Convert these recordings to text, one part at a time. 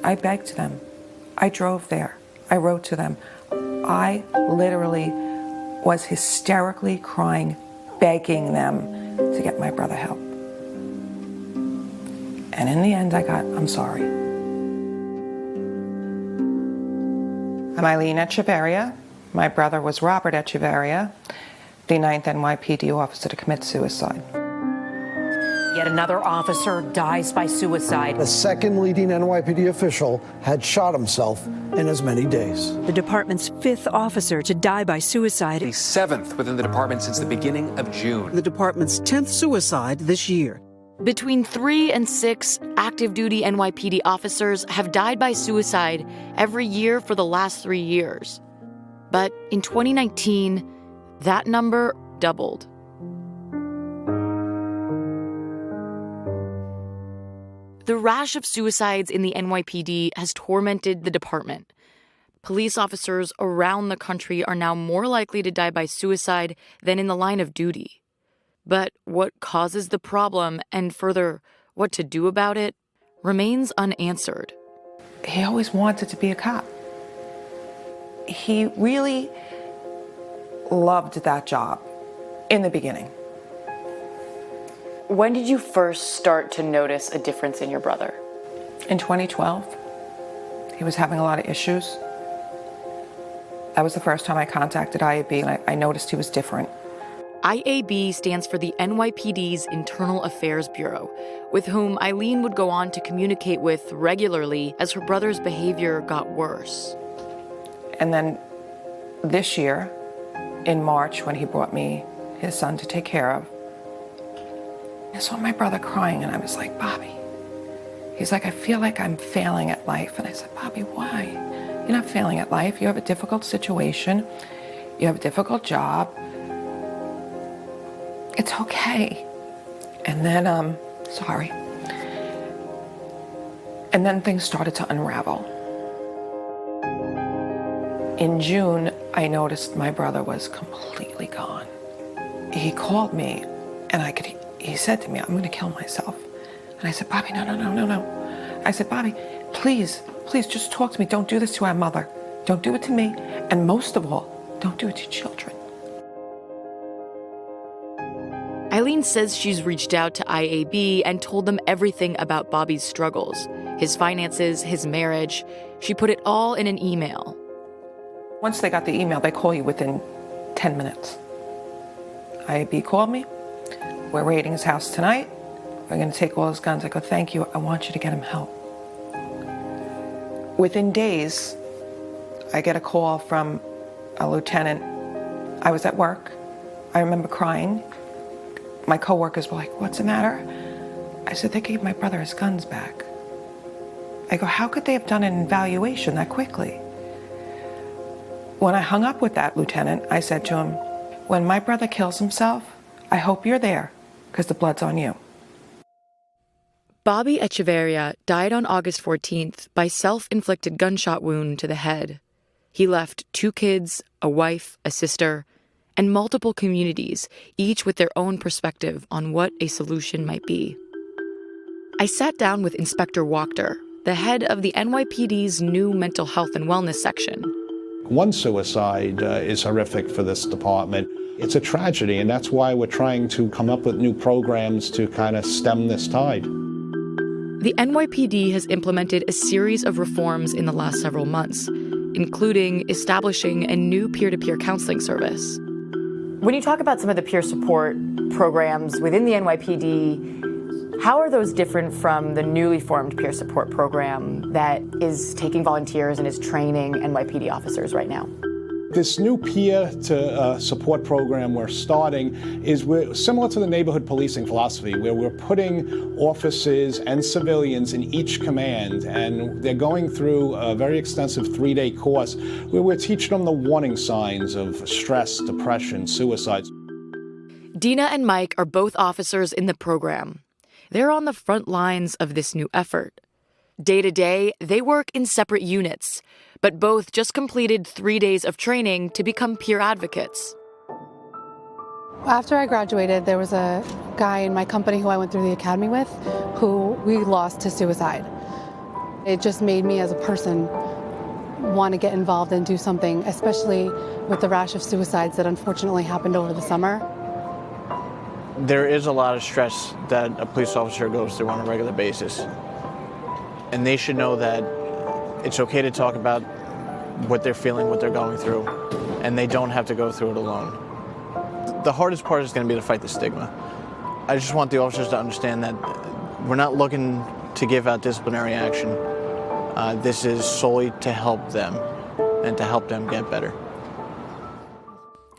I begged them. I drove there. I wrote to them. I literally was hysterically crying, begging them to get my brother help. And in the end, I got, I'm sorry. I'm Eileen Echeverria. My brother was Robert Echeverria, the 9th NYPD officer to commit suicide. Yet another officer dies by suicide. The second leading NYPD official had shot himself in as many days. The department's 5th officer to die by suicide. The 7th within the department since the beginning of June. The department's 10th suicide this year. Between 3 and 6 active duty NYPD officers have died by suicide every year for the last 3 years. But in 2019, that number doubled. The rash of suicides in the NYPD has tormented the department. Police officers around the country are now more likely to die by suicide than in the line of duty. But what causes the problem, and further, what to do about it, remains unanswered. He always wanted to be a cop. He really loved that job in the beginning. When did you first start to notice a difference in your brother? In 2012, he was having a lot of issues. That was the first time I contacted IAB, and I noticed he was different. IAB stands for the NYPD's Internal Affairs Bureau, with whom Eileen would go on to communicate with regularly as her brother's behavior got worse. And then this year, in March, when he brought me his son to take care of, I saw my brother crying, and I was like, Bobby. He's like, I feel like I'm failing at life. And I said, Bobby, why? You're not failing at life. You have a difficult situation. You have a difficult job. It's okay. And then, sorry. And then things started to unravel. In June, I noticed my brother was completely gone. He called me, and he said to me, I'm going to kill myself. And I said, Bobby, no. I said, Bobby, please, just talk to me. Don't do this to our mother. Don't do it to me. And most of all, don't do it to children. Eileen says she's reached out to IAB and told them everything about Bobby's struggles, his finances, his marriage. She put it all in an email. Once they got the email, they call you within 10 minutes. IAB called me. We're raiding his house tonight. We're going to take all his guns. I go, thank you. I want you to get him help. Within days, I get a call from a lieutenant. I was at work. I remember crying. My coworkers were like, what's the matter? I said, they gave my brother his guns back. I go, how could they have done an evaluation that quickly? When I hung up with that lieutenant, I said to him, when my brother kills himself, I hope you're there, because the blood's on you. Bobby Echeverria died on August 14th by self-inflicted gunshot wound to the head. He left 2 kids, a wife, a sister, and multiple communities, each with their own perspective on what a solution might be. I sat down with Inspector Wachter, the head of the NYPD's new mental health and wellness section. One suicide is horrific for this department. It's a tragedy, and that's why we're trying to come up with new programs to kind of stem this tide. The NYPD has implemented a series of reforms in the last several months, including establishing a new peer-to-peer counseling service. When you talk about some of the peer support programs within the NYPD, how are those different from the newly formed peer support program that is taking volunteers and is training NYPD officers right now? This new peer to support program we're starting is similar to the neighborhood policing philosophy, where we're putting officers and civilians in each command, and they're going through a very extensive 3-day course where we're teaching them the warning signs of stress, depression, suicides. Dina and Mike are both officers in the program. They're on the front lines of this new effort. Day to day, they work in separate units, but both just completed 3 days of training to become peer advocates. After I graduated, there was a guy in my company who I went through the academy with who we lost to suicide. It just made me as a person want to get involved and do something, especially with the rash of suicides that unfortunately happened over the summer. There is a lot of stress that a police officer goes through on a regular basis. And they should know that it's okay to talk about what they're feeling, what they're going through, and they don't have to go through it alone. The hardest part is going to be to fight the stigma. I just want the officers to understand that we're not looking to give out disciplinary action. This is solely to help them and to help them get better.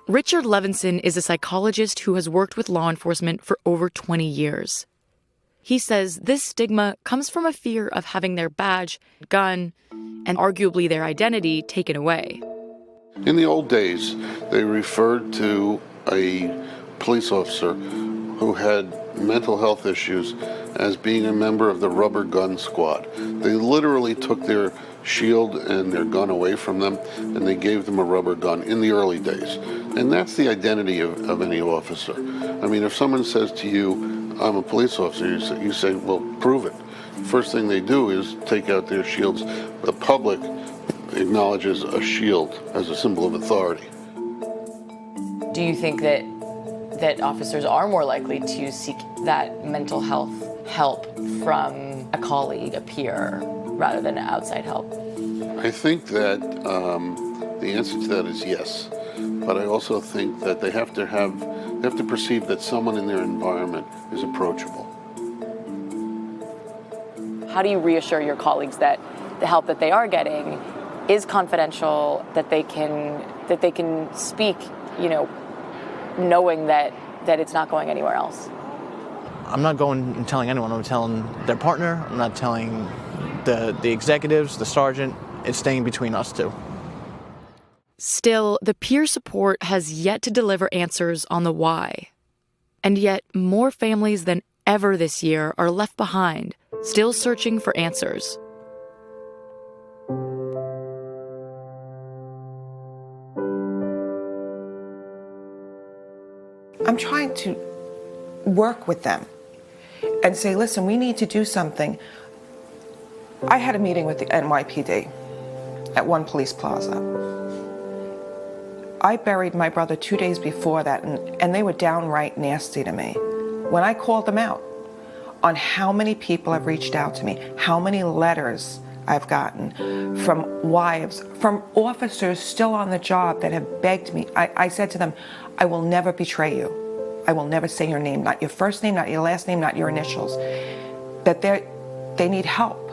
Richard Levinson is a psychologist who has worked with law enforcement for over 20 years. He says this stigma comes from a fear of having their badge, gun, and arguably their identity taken away. In the old days, they referred to a police officer who had mental health issues as being a member of the rubber gun squad. They literally took their shield and their gun away from them, and they gave them a rubber gun in the early days. And that's the identity of any officer. I mean, if someone says to you, I'm a police officer, you say, well, prove it. First thing they do is take out their shields. The public acknowledges a shield as a symbol of authority. Do you think that officers are more likely to seek that mental health help from a colleague, a peer, rather than outside help? I think that the answer to that is yes. But I also think that they have to perceive that someone in their environment is approachable. How do you reassure your colleagues that the help that they are getting is confidential, that they can speak, knowing that it's not going anywhere else? I'm not going and telling anyone. I'm telling their partner. I'm not telling the executives, the sergeant. It's staying between us two. Still, the peer support has yet to deliver answers on the why. And yet, more families than ever this year are left behind, still searching for answers. I'm trying to work with them and say, listen, we need to do something. I had a meeting with the NYPD at one police plaza. I buried my brother 2 days before that, and they were downright nasty to me. When I called them out on how many people have reached out to me, how many letters I've gotten from wives, from officers still on the job that have begged me. I said to them, I will never betray you. I will never say your name, not your first name, not your last name, not your initials. That they need help.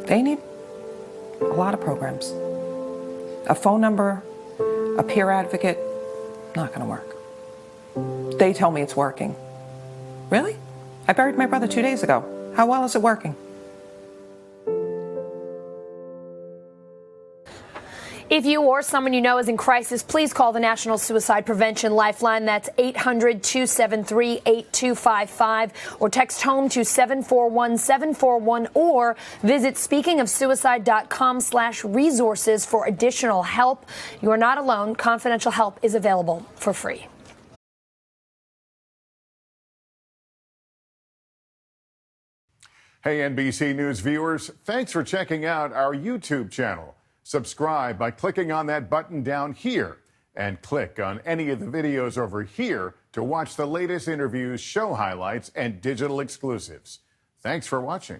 They need a lot of programs. A phone number, a peer advocate, not going to work. They tell me it's working. Really? I buried my brother 2 days ago. How well is it working? If you or someone you know is in crisis, please call the National Suicide Prevention Lifeline. That's 800-273-8255, or text HOME to 741-741, or visit speakingofsuicide.com/resources for additional help. You are not alone. Confidential help is available for free. Hey, NBC News viewers, thanks for checking out our YouTube channel. Subscribe by clicking on that button down here, and click on any of the videos over here to watch the latest interviews, show highlights, and digital exclusives. Thanks for watching.